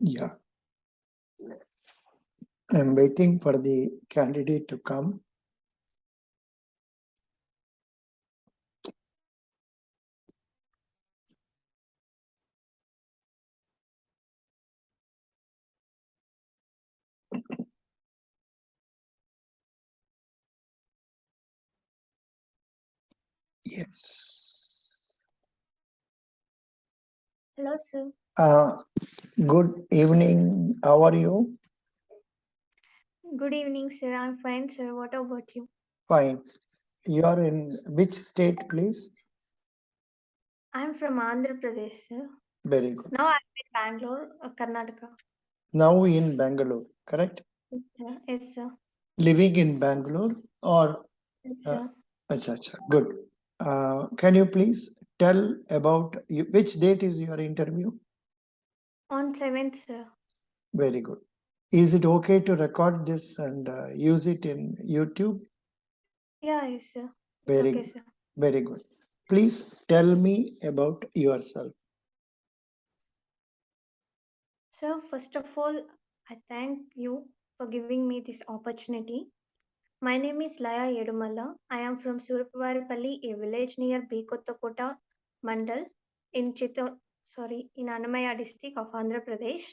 Yeah, I'm waiting for the candidate to come. Yes. Hello, sir. Good evening. How are you? Good evening, sir. I'm fine, sir. What about you? Fine. You are in which state, please? I'm from Andhra Pradesh, sir. Very good. Now I'm in Bangalore, Karnataka. Now in Bangalore, correct? Yes, sir. Yes, sir. Living in Bangalore or Yes, sir. acha, good. Can you please tell about which date is your interview? On 7th, sir. Very good. Is it okay to record this and use it in YouTube? Yeah, yes, sir. It's Very okay, good. sir. Very good. Please tell me about yourself. Sir, first of all, I thank you for giving me this opportunity. My name is Laya Yedumalla. I am from Surpavaripalli, a village near B. Kottakota Mandal in in Annamaya district of Andhra Pradesh.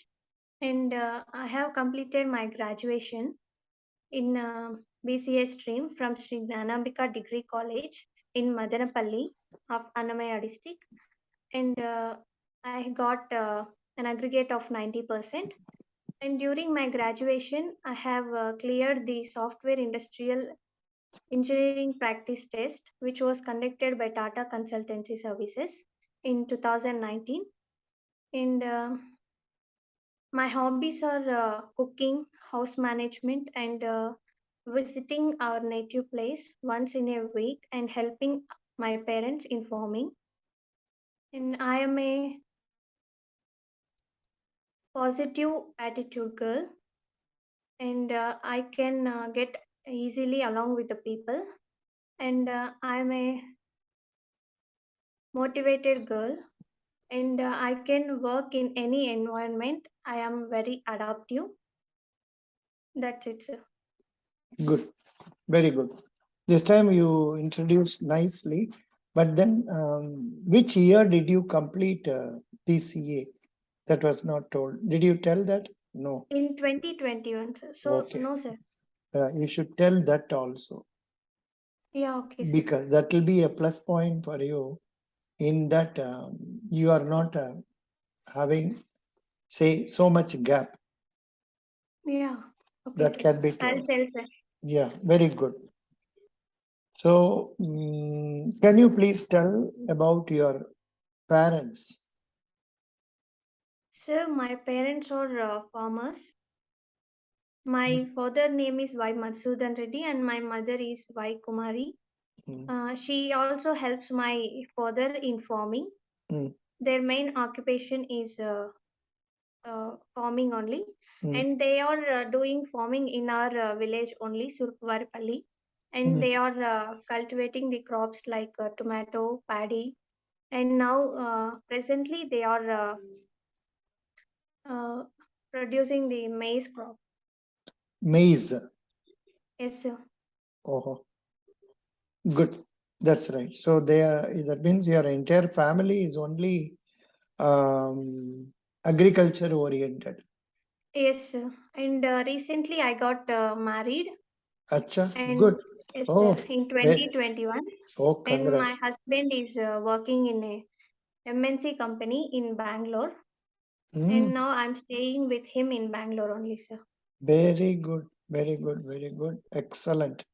And I have completed my graduation in BCA stream from Sri Gnanambika Degree College in Madanapalli of Annamaya district, and I got an aggregate of 90%. And during my graduation, I have cleared the software industrial engineering practice test, which was conducted by Tata Consultancy Services in 2019. And my hobbies are cooking, house management, and visiting our native place once in a week and helping my parents in farming. And I am a positive attitude girl, and I can get easily along with the people. And I am a motivated girl, and I can work in any environment. I am very adaptive. That's it, sir. Good. Very good. This time you introduced nicely, but then which year did you complete PCA? That was not told. Did you tell that? No. In 2021, sir. So, Okay. no, sir. You should tell that also Yeah, okay, sir. because that will be a plus point for you in that you are not having, say, so much gap. Yeah, okay, That sir. can be I'll told. tell, sir. Yeah, very good. So, can you please tell about your parents? Sir, my parents are farmers. My father name is Y. Madhusudan Reddy and my mother is Y. Kumari. Mm, She also helps my father in farming. mm, Their main occupation is farming only, mm, and they are doing farming in our village only, Surpavaripalli, and mm. they are cultivating the crops like tomato, paddy, and now presently they are uh, producing the maize crop. Maize. Yes, sir. Oh, good. That's right. So they are, that means your entire family is only agriculture oriented. Yes, sir. And recently I got married, Acha, and good. yes, sir, Oh, in very, 2021. oh, And my congrats. husband is working in a MNC company in Bangalore, Mm, and now I'm staying with him in Bangalore only, sir. very good, very good, very good. Excellent.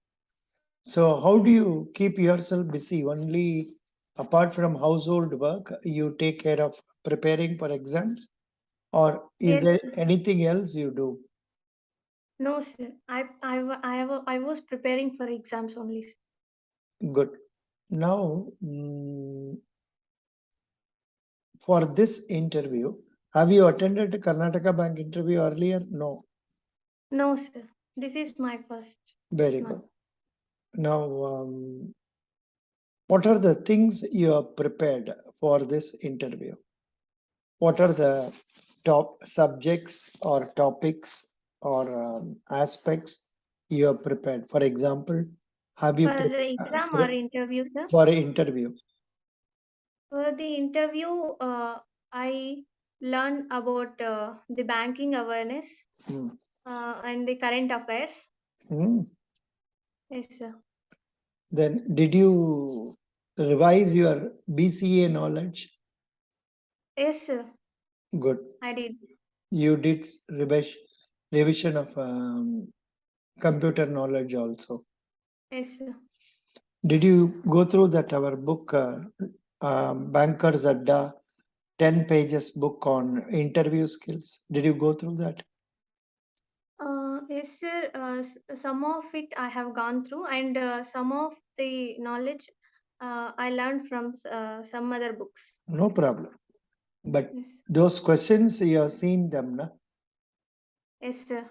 So, how do you keep yourself busy? Only apart from household work, you take care of preparing for exams, or is Yes, there sir. anything else you do? No, sir. I was preparing for exams only, sir. Good. Now, for this interview, have you attended a Karnataka Bank interview earlier? No. No, sir. This is my first Very one. good. Now, what are the things you have prepared for this interview? What are the top subjects or topics or aspects you have prepared? For example, have you For exam or interview, sir? for an interview? For the interview, I learned about the banking awareness Hmm. and the current affairs. Hmm. Yes, sir. Then, did you revise your BCA knowledge? Yes, sir. Good. I did. You did revision of computer knowledge also. Yes, sir. Did you go through that our book, Bankers Adda, 10 pages book on interview skills? Did you go through that? Yes, sir. Some of it I have gone through, and some of the knowledge I learned from some other books. No problem. But Yes, those questions you have seen them, na? yes, sir.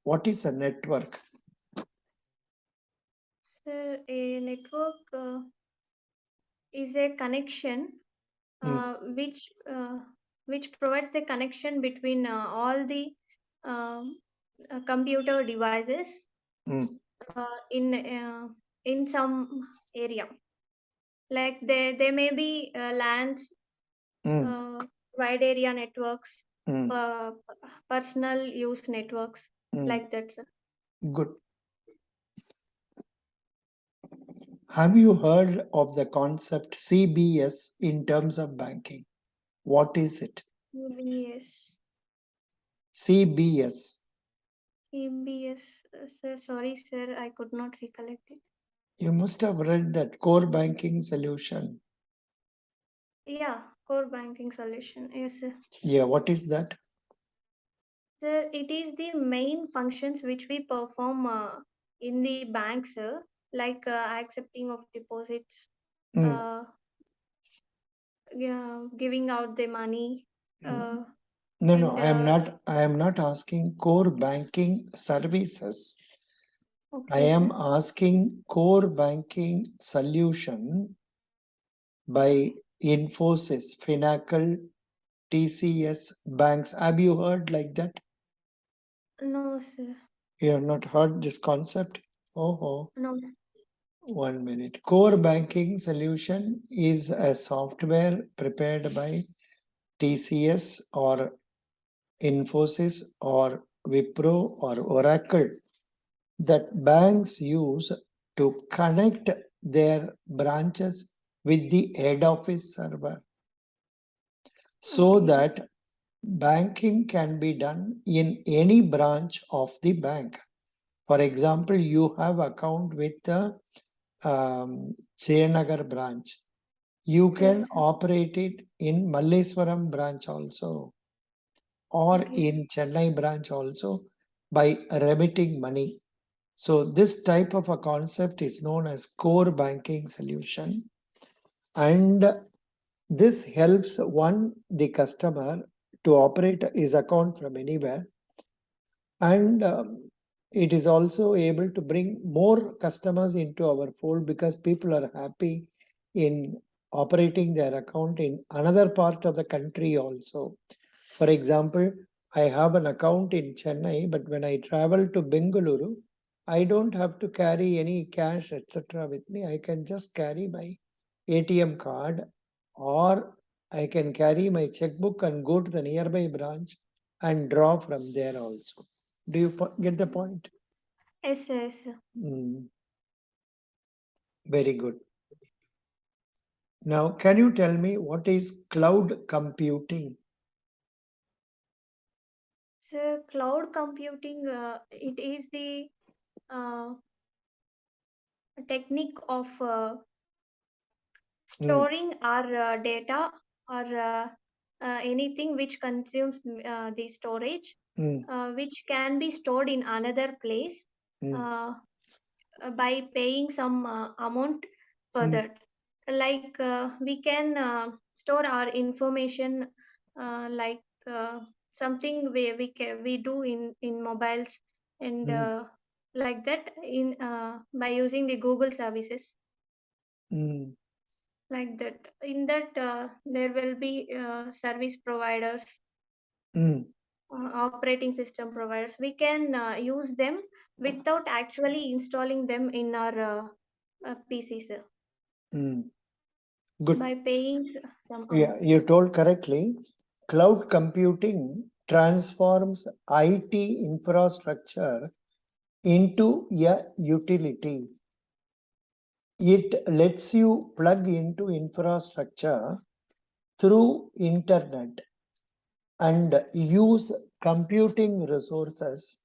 What is a network? Sir, a network is a connection Hmm. uh, which uh, which provides the connection between all the um, computer devices Hmm. uh, in uh, in some area. Like they may be LANs, Hmm. uh, wide area networks, Hmm. uh, personal use networks, Hmm. like that, sir. Good. Have you heard of the concept CBS in terms of banking? What is it? CBS. CBS. CBS, sir. Sorry, sir. I could not recollect it. You must have read that core banking solution. Yeah, core banking solution. Yes, sir. Yeah, what is that? Sir, it is the main functions which we perform in the bank, sir, like accepting of deposits, Hmm. uh, yeah, giving out the money, Hmm. uh, No, no, and I am not asking core banking services. I okay, am sir. asking core banking solution by Infosys, Finacle, TCS banks. Have you heard like that? No, sir. You have not heard this concept? Oh, oh, No. 1 minute. Core banking solution is a software prepared by TCS or Infosys or Wipro or Oracle that banks use to connect their branches with the head office server so Okay. that banking can be done in any branch of the bank. For example, you have account with the Jayanagar branch. You can Yes, sir. operate it in Malleswaram branch also or Okay. in Chennai branch also by remitting money. So this type of a concept is known as core banking solution. And this helps the customer to operate his account from anywhere. And it is also able to bring more customers into our fold because people are happy in operating their account in another part of the country also. For example, I have an account in Chennai, but when I travel to Bengaluru, I don't have to carry any cash, etc. with me. I can just carry my ATM card, or I can carry my checkbook and go to the nearby branch and draw from there also. Do you get the point? Yes, sir. Yes, sir. Mm, very good. Now, can you tell me what is cloud computing? So cloud computing, it is the uh, technique of Mm, storing our data or anything which consumes the storage, mm, which can be stored in another place mm, uh, by paying some amount for mm, that. Like we can store our information like something we do in mobiles and mm, like that in by using the Google services, mm. like that. In that there will be service providers Mm, operating system providers. We can use them without actually installing them in our PCs mm. Good. by paying some Yeah, amount. you told correctly. Cloud computing transforms IT infrastructure into a utility. It lets you plug into infrastructure through internet and use computing resources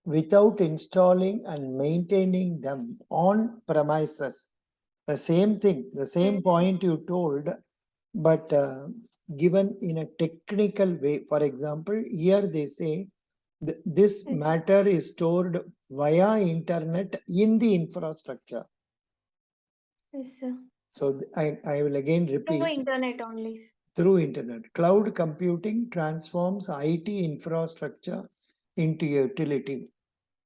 without installing and maintaining them on premises. The same thing, the same Yes, point you told, but given in a technical way. For example, here they say this yes, matter is stored via internet in the infrastructure. yes, So I will again through repeat, internet only. through internet. Cloud computing transforms IT infrastructure into utility.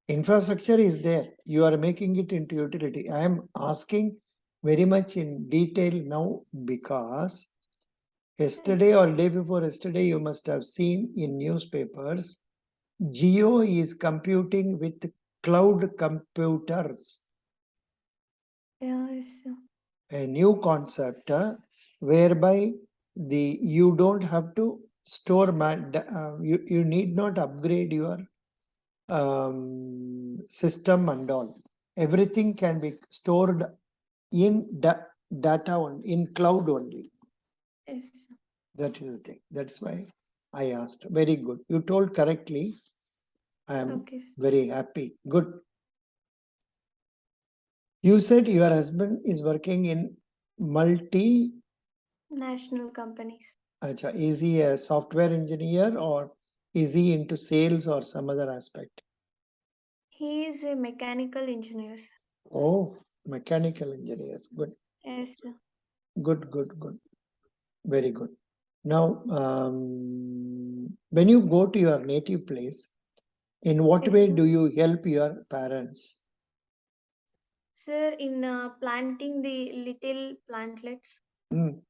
Infrastructure is there. You are making it into utility. I am asking very much in detail now because Yes, yesterday or day before yesterday, you must have seen in newspapers, Geo is computing with cloud computers, yeah, yes, a new concept whereby you don't have to store, you need not upgrade your system and all. Everything can be stored in data in cloud only. yes. That is the thing. That's why I asked. Very good. You told correctly. I am Okay. very happy. Good. You said your husband is working in multi. National companies. Is he a software engineer or is he into sales or some other aspect? He is a mechanical engineer. Oh, mechanical engineers. Good, Yes, good, good, good. Very good. Now, when you go to your native place, in what yes, way sir. do you help your parents? Sir, in planting the little plantlets Mm,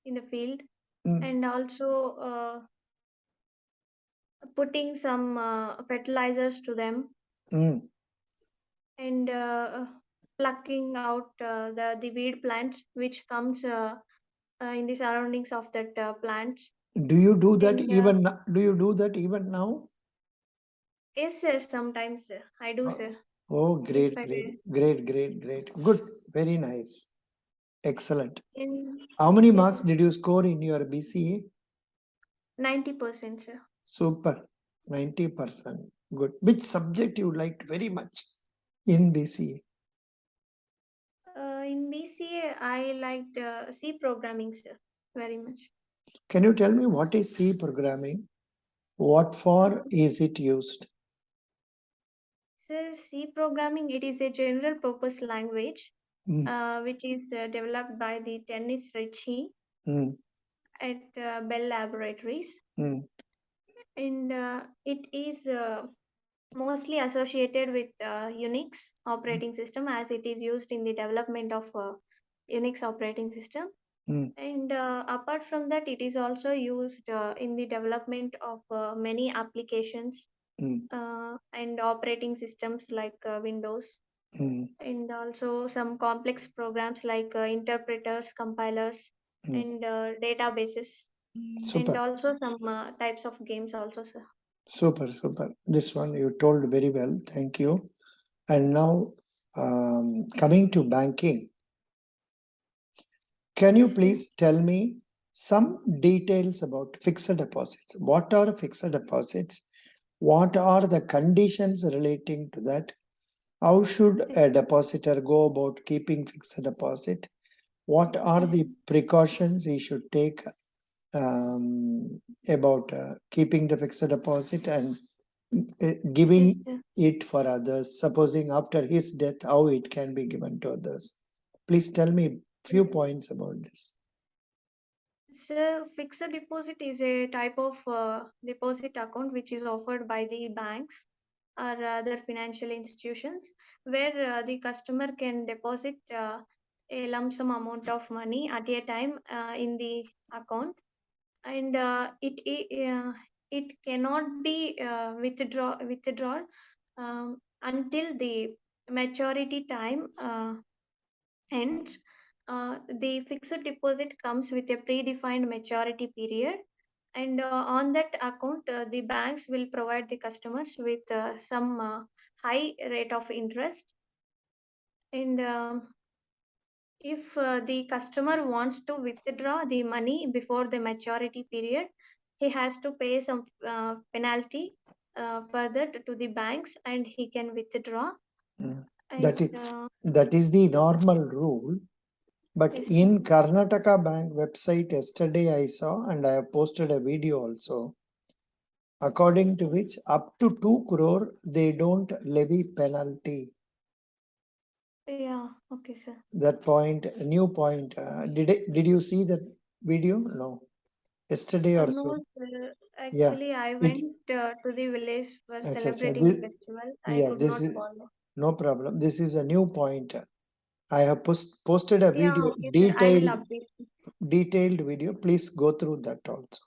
in the field, mm, and also putting some fertilizers to them, mm. and plucking out the weed plants which comes in the surroundings of that plants. Do you do that And even? Do you do that even now? yes, sir, sometimes I do, Oh, sir. oh, If great, I great, will. great, great, great. Good, very nice, excellent. In, How many yes, marks sir. did you score in your BCA? 90%, sir. Super, 90%. Good. Which subject you liked very much in BCA? In BCA, I liked C programming, sir, very much. Can you tell me what is C programming? What for is it used? So C programming, it is a general purpose language Mm, which is developed by the Dennis Ritchie mm, at Bell Laboratories, mm, and it is mostly associated with Unix operating system, as it is used in the development of Unix operating system. mm, And apart from that, it is also used in the development of many applications mm, and operating systems like Windows, mm, and also some complex programs like interpreters, compilers, mm. and databases, and Super, also some types of games also, sir. super, super. This one you told very well. Thank you. And now, coming to banking, can you Yes, sir. please tell me some details about fixed deposits? What are fixed deposits? What are the conditions relating to that? How should Yes, a sir. depositor go about keeping fixed deposit? What are Yes, the precautions he should take about keeping the fixed deposit and yes, giving sir. it for others? Supposing after his death, how it can be given to others? Please tell me few points about this. So, fixed deposit is a type of deposit account which is offered by the banks or other financial institutions, where the customer can deposit a lump sum amount of money at a time in the account, and it cannot be withdrawn until the maturity time ends. The fixed deposit comes with a predefined maturity period, and on that account, the banks will provide the customers with some high rate of interest. And if the customer wants to withdraw the money before the maturity period, he has to pay some penalty further to the banks, and he can withdraw. Mm. And That is that is the normal rule. But yes, sir. in Karnataka Bank website yesterday I saw, and I have posted a video also, according to which up to 2 crore they don't levy penalty. Yeah, okay, sir. That point, new point. Did you see that video? No. Yesterday or so. No, sir. Yeah. Actually, I It. went to the village for Acha, acha, celebrating the this, festival. I yeah. could This not is follow. no problem. This is a new point. I have posted a Yeah, video, okay, sir. I will detailed update. detailed video. Please go through that also.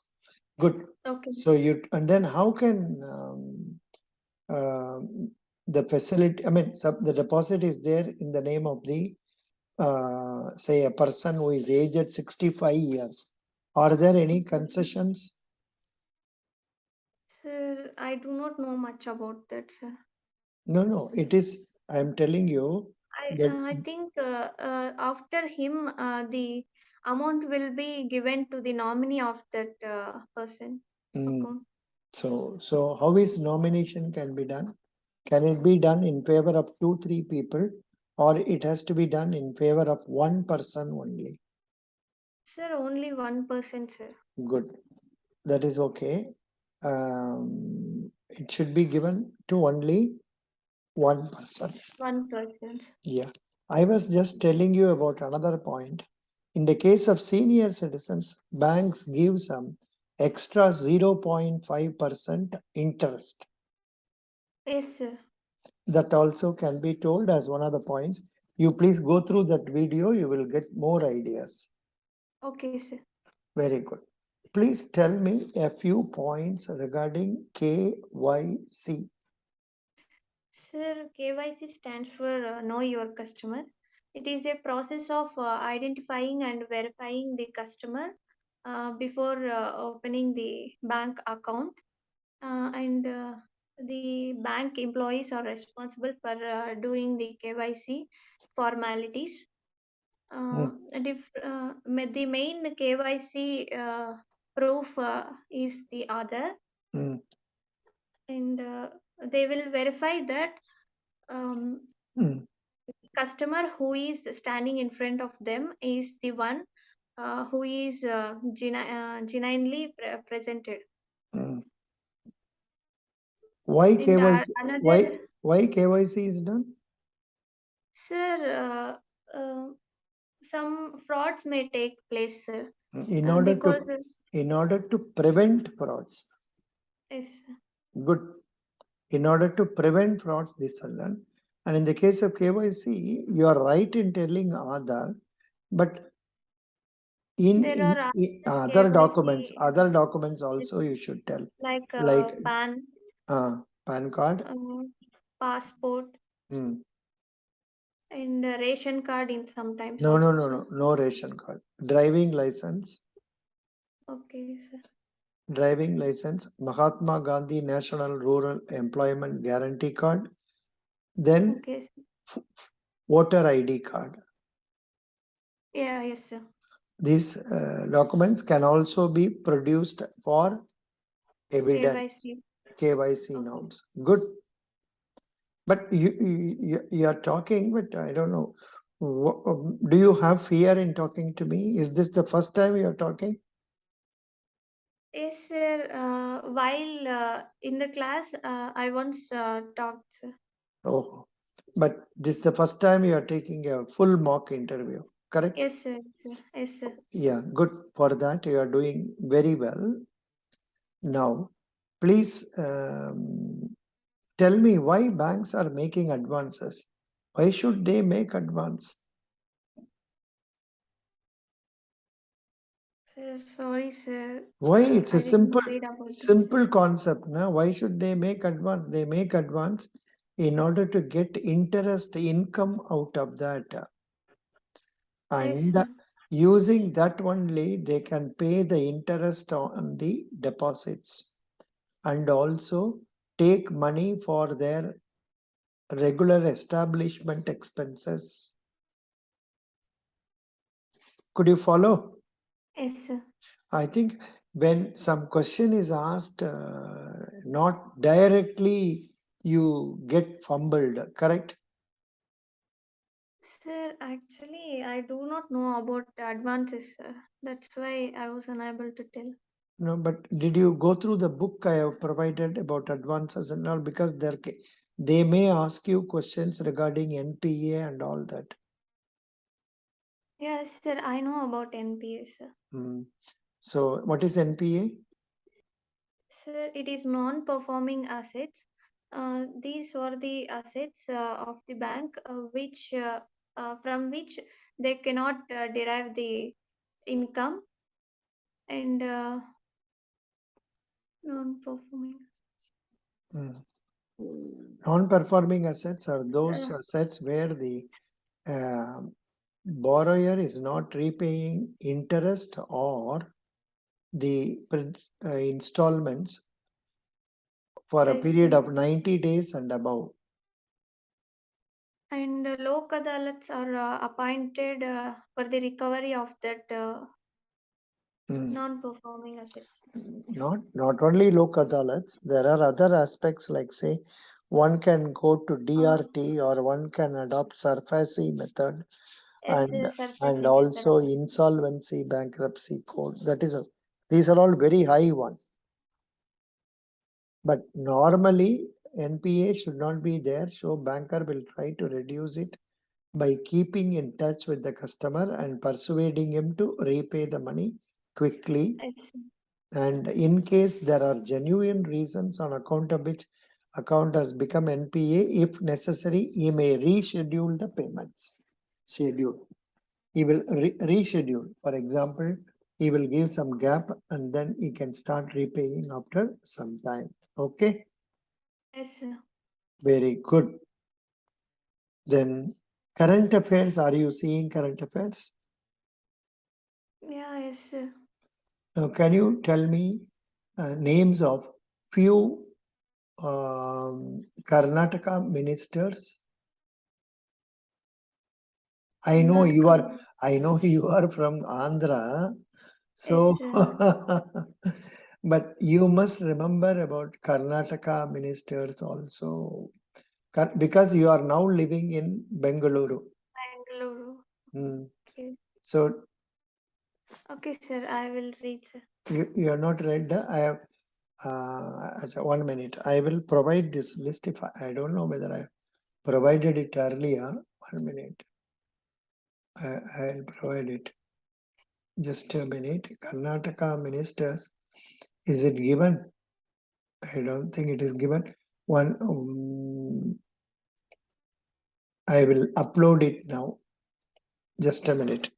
Good. Okay. So you, and then how can the facility? I mean, the deposit is there in the name of the say a person who is aged 65 years. Are there any Okay. concessions? Sir, I do not know much about that, sir. No, no. It is. I am telling you that. I think after him, the amount will be given to the nominee of that person mm, account. so how is nomination can be done? Can it be done in favor of 2, 3 people, or it has to be done in favor of one person only? Sir, only 1%, sir. Good. That is okay. It should be given to only one person. 1%. Yeah. I was just telling you about another point. In the case of senior citizens, banks give some extra 0.5% interest. Yes, sir. That also can be told as one of the points. You please go through that video, you will get more ideas. Okay, sir. Very good. Please tell me a few points regarding KYC. Sir, KYC stands for Know Your Customer. It is a process of identifying and verifying the customer before opening the bank account. And the bank employees are responsible for doing the KYC formalities. Mm, The main KYC proof is the Aadhaar, mm, and they will verify that um, mm, customer who is standing in front of them is the one who is genuinely presented. mm. Why And KYC? another, Why KYC is done? sir, some frauds may take place, sir, In order because to prevent frauds. yes, Good. In order to prevent frauds, this and that. And in the case of KYC, you are right in telling Aadhaar, but there are in other KYC other documents also you should tell, like like PAN, PAN card. uh, passport, Hmm. and ration card in sometimes No, no, also, no, sir. no, no ration card. Okay, sir. Driving license, Mahatma Gandhi National Rural Employment Guarantee Card, then Okay, sir. voter ID card. Yeah, yes, sir. These documents can also be produced for evidence, KYC. KYC Okay. norms. Good. But you are talking, but I don't know. Do you have fear in talking to me? Is this the first time you are talking? Yes, sir. While in the class, I once talked, sir. Oh, but this is the first time you are taking a full mock interview, correct? Yes, sir. Yes, sir. Yeah, good for that. You are doing very well. Now, please tell me why banks are making advances. Why should they make advance? Sir, sorry, sir. Why? It's a I didn't simple read about it. simple concept. Now, why should they make advance? They make advance in order to get interest income out of that. Yes, And sir. using that only, they can pay the interest on the deposits and also take money for their regular establishment expenses. Could you follow? Yes, sir. I think when some question is asked, not directly you get fumbled, correct? Sir, actually, I do not know about advances, sir. That's why I was unable to tell. No, but did you go through the book I have provided about advances and all? Because they may ask you questions regarding NPA and all that. Yes, sir. I know about NPS, sir. Hmm. So what is NPA? Sir, it is non-performing assets. These are the assets of the bank from which they cannot derive the income and non-performing. Non-performing assets are those Uh, assets where the uh, borrower is not repaying interest or the installments for a yes, period sir. of 90 days and above. And lok adalats are appointed for the recovery of that Mm. non-performing assets. Not only look adalats, there are other aspects like say one can go to Uh, DRT or one can adopt SARFAESI method yes, and surfacing method. also insolvency bankruptcy code. That is these are all very high one. But normally NPA should not be there, so banker will try to reduce it by keeping in touch with the customer and persuading him to repay the money quickly. Yes, And in case there are genuine reasons on account of which account has become NPA, if necessary, he may reschedule the payments. Schedule. He will reschedule. For example, he will give some gap and then he can start repaying after some time. Okay, yes, very good. Then current affairs, are you seeing current affairs? yeah, yes. Now, can you tell me names of few Karnataka ministers? I know you Karnataka. are. I know you are from Andhra, so Yes, but you must remember about Karnataka ministers also, because you are now living in Bengaluru. Bangalore. Hmm. Okay. So Okay, sir. I will read, sir. you are not read. I have. So 1 minute. I will provide this list if I don't know whether I provided it earlier. 1 minute. I'll provide it. Just a minute. Karnataka ministers. Is it given? I don't think it is given. I will upload it now. Just a minute.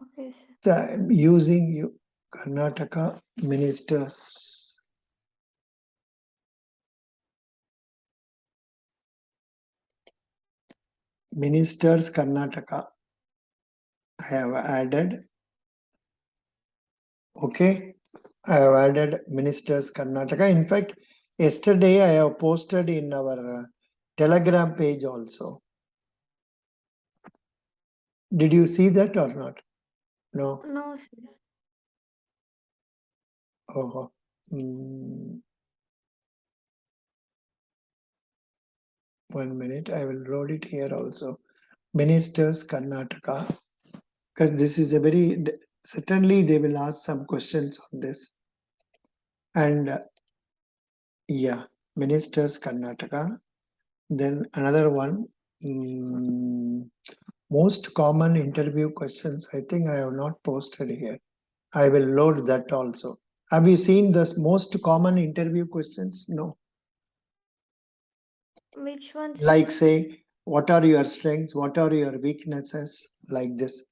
Okay, sir. I'm using you. Karnataka ministers. Ministers Karnataka. I have added. Okay. I have added ministers Karnataka. In fact, yesterday I have posted in our Telegram page also. Did you see that or not? No. No, sir. Oh. Mm, 1 minute. I will roll it here also. Ministers Karnataka. Because this is a very certainly they will ask some questions on this. And yeah, ministers Karnataka. Then another one. Most common interview questions. I think I have not posted here. I will load that also. Have you seen the most common interview questions? No. Which one, sir? Like say, what are your strengths? What are your weaknesses? Like this.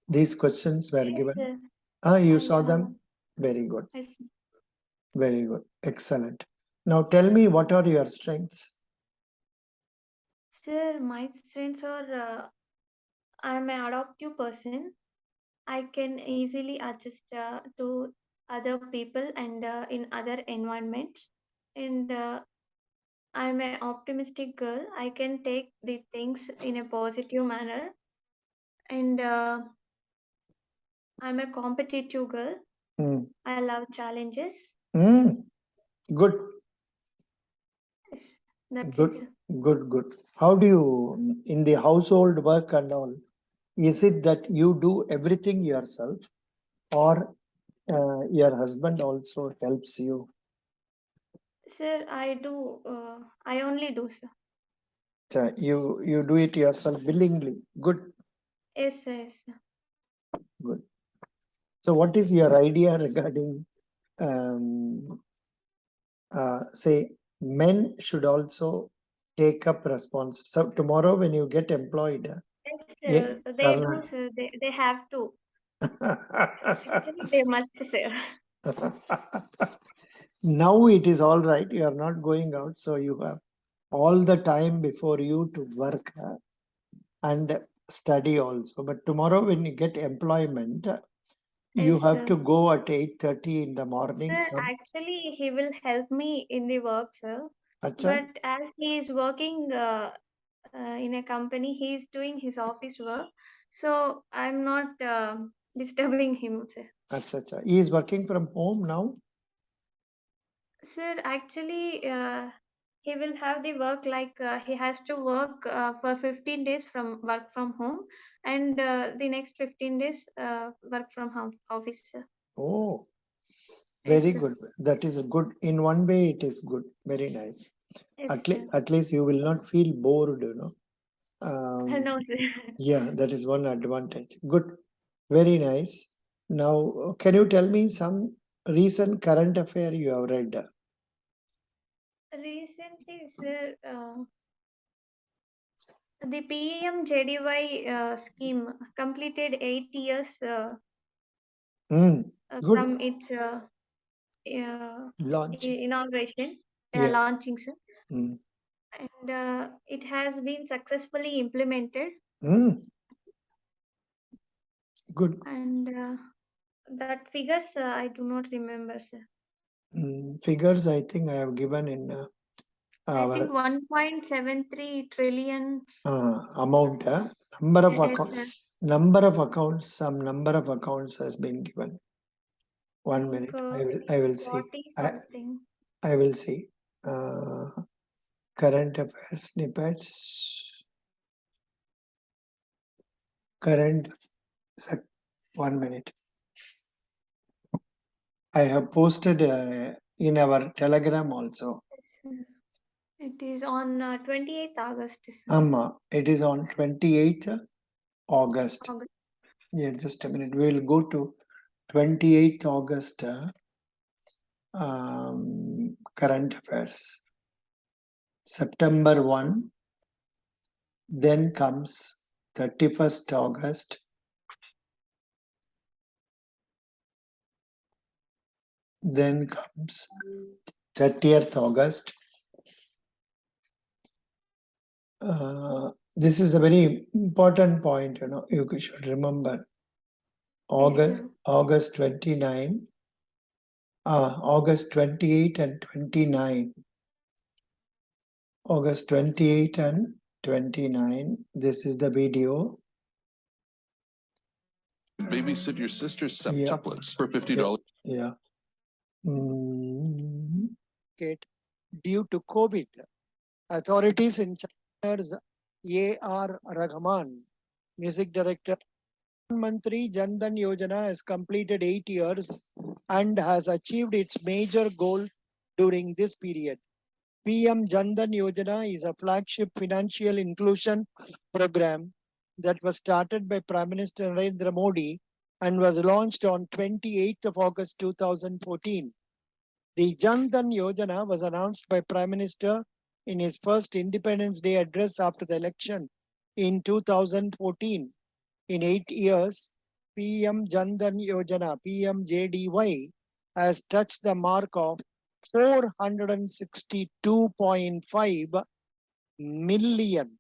These questions were Yes, given. sir. You I saw saw. them? Very good. Yes, Very good. Excellent. Now tell me, what are your strengths? sir, my strengths are I'm an adaptive person. I can easily adjust to other people and in other environments. And I'm an optimistic girl. I can take the things in a positive manner. And I'm a competitive girl. Mm. I love challenges. Mm. Good, Yes, that's good, it, sir. good. How do you, in the household work and all, is it that you do everything yourself, or your husband also helps you? Sir, I do. I only do, sir. You do it yourself willingly. Good, Yes, sir, yes, sir. good. So, what is your idea regarding, um, say, men should also take up response? So, tomorrow when you get employed, Yes, yeah, sir. They do, Karnataka. sir. They have to. Actually, they must, sir. Now it is all right. You are not going out, so you have all the time before you to work and study also. But tomorrow, when you get employment, you Yes, have sir. to go at 8:30 in the morning. Sir, Come, actually, he will help me in the work, sir. acha, But as he is working in a company, he is doing his office work. So I'm not disturbing him, sir. acha. He is working from home now. Sir, actually, he will have the work like he has to work for 15 days from work from home, and the next 15 days work from home office, sir. Oh, Yes, very sir. good. That is good. In one way, it is good. Very nice. Yes, sir. At least you will not feel bored, you know. No, sir. Yeah, that is one advantage. Good. Very nice. Now, can you tell me some recent current affair you have read? Recently, sir, the PMJDY scheme completed 8 years Mm, good. from its Launch. inauguration, Yeah. launching, sir. Mm. And it has been successfully implemented. Mm, good. And that figures I do not remember, sir. Figures I think I have given in I think our 1.73 trillion. amount. Number of Yes, account, sir. number of accounts. Some number of accounts has been given. I 1 minute. think I will see. 40 something. I will see. Uh, Current affairs snippets. Current. 1 minute. I have posted in our Telegram also. Sir. It is on 28th August, sir. It is on 28th August. August. Yeah, just a minute. We will go to 28th August current affairs. September 1, then comes 31st August, then comes 30th August. This is a very important point, you know, you should remember. Yes, sir. August 29, August 28 and 29. August 28 and 29. This is the video. Babysit your sister's Yeah. septuplets for $50. Yeah. Okay. Due to COVID, authorities in China's A.R. Rahman, music director, Mantri Jan Dhan Yojana has completed 8 years and has achieved its major goal during this period. PM Jan Dhan Yojana is a flagship financial inclusion program that was started by Prime Minister Narendra Modi and was launched on 28th of August 2014. The Jan Dhan Yojana was announced by Prime Minister in his first Independence Day address after the election in 2014. In 8 years, PM Jandan Yojana, PMJDY, has touched the mark of 462.5 million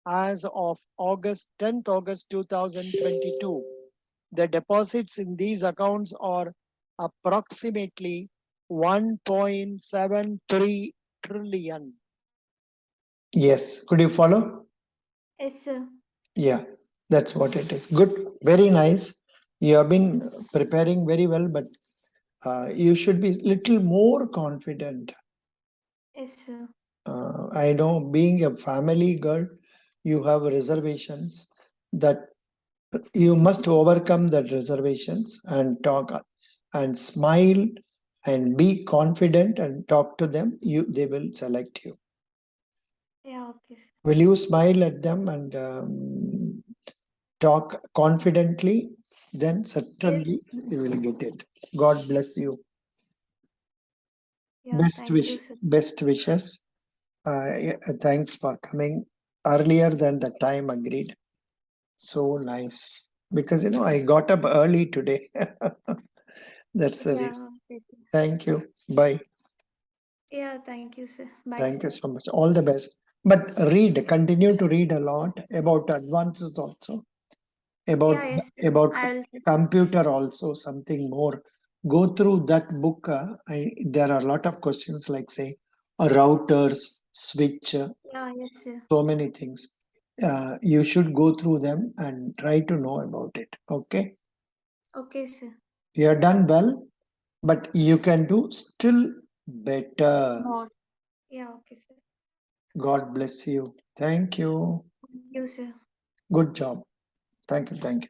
as of August 2022. The deposits in these accounts are approximately 1.73 trillion. Yes, could you follow? Yes, sir. Yeah, that's what it is. Good, very nice. You have been preparing very well, but you should be little more confident. Yes, sir. I know being a family girl, you have reservations that you must overcome the reservations and talk and smile and be confident and talk to them. They will select you. Yeah, okay, sir. Will you smile at them and talk confidently? Then certainly you will get it. God bless you. Yeah, thank you, sir. Best wishes. Thanks for coming earlier than the time agreed. So nice. Because I got up early today. That's the reason. Yeah, okay, sir. Thank you. Bye. Yeah, thank you, sir. Bye, Thank sir. you so much. All the best. But continue to read a lot about advances also, about Yeah, yes, sir. about I will. computer also, something more. Go through that book. There are a lot of questions like say routers, switch, Yeah, yes, sir. so many things. You should go through them and try to know about it. Okay. Okay, sir. You have done well, but you can do still better. More. Yeah, okay, sir. God bless you. Thank you. Thank you, sir. Good job. Thank you. Thank you.